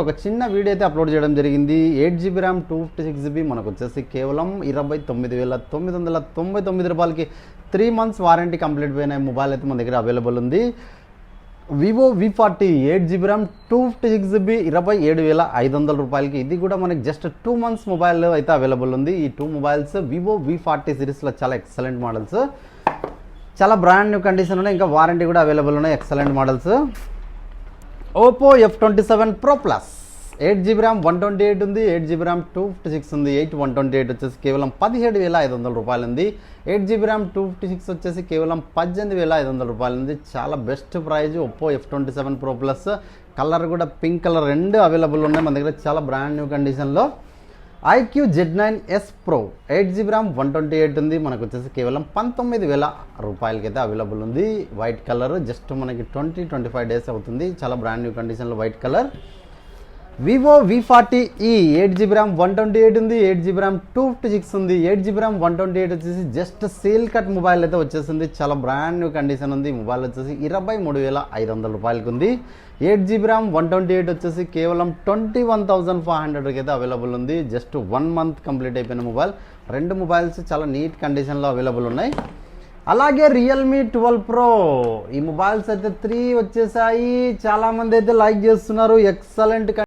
ఒక చిన్న వీడియో అయితే అప్లోడ్ చేయడం జరిగింది. 8GB ర్యామ్ 256GB మనకు వచ్చేసి కేవలం 29,999 రూపాయలకి 3 months వారంటీ కంప్లీట్ అయిన మొబైల్ అయితే మన దగ్గర అవైలబుల్ ఉంది. Vivo V40 8GB RAM 256GB 27,500 రూపాయలకి. ఇది కూడా మనకి జస్ట్ 2 months మొబైల్ అయితే అవైలబుల్ ఉంది. ఈ 2 మొబైల్స్ వివో V40 సిరీస్లో చాలా ఎక్సలెంట్ మోడల్స్, చాలా బ్రాండ్ న్యూ కండిషన్ ఉన్నాయి, ఇంకా వారంటీ కూడా అవైలబుల్ ఉన్నాయి. Excellent models. Oppo F27 Pro Plus 8GB RAM 128 ఉంది, 8GB ర్యామ్ 256 ఉంది. 128 వచ్చేసి కేవలం 17,500 రూపాయలు ఉంది. 8GB ర్యామ్ 256 వచ్చేసి కేవలం 18,500 రూపాయలు ఉంది. చాలా best price Oppo F27 Pro Plus. Colour కూడా పింక్ కలర్ రెండు అవైలబుల్ ఉన్నాయి మన దగ్గర, చాలా బ్రాండ్ న్యూ కండిషన్లో. IQ Z9S Pro 8GB RAM 128 ఉంది, మనకు వచ్చేసి కేవలం 19,000 రూపాయలకి అయితే అవైలబుల్ ఉంది. వైట్ కలర్, జస్ట్ మనకి 20-25 డేస్ అవుతుంది. చాలా బ్రాండ్ న్యూ కండిషన్లో white colour. Vivo V40e 8GB RAM 128 ఉంది, 8GB ర్యామ్ 256 ఉంది. 8GB ర్యామ్ 128 వచ్చేసి జస్ట్ సీల్ కట్ మొబైల్ అయితే వచ్చేసింది. చాలా బ్రాండ్ న్యూ కండిషన్ ఉంది. మొబైల్ వచ్చేసి 23,500 రూపాయలకి ఉంది. 8GB ర్యామ్ 128 వచ్చేసి కేవలం 21,500కి అయితే అవైలబుల్ ఉంది. జస్ట్ 1 month కంప్లీట్ అయిపోయిన మొబైల్. రెండు మొబైల్స్ చాలా నీట్ కండిషన్లో అవైలబుల్ ఉన్నాయి. అలాగే రియల్మీ 12 Pro ఈ మొబైల్స్ అయితే 3 వచ్చేసాయి. చాలామంది అయితే లైక్ చేస్తున్నారు. ఎక్సలెంట్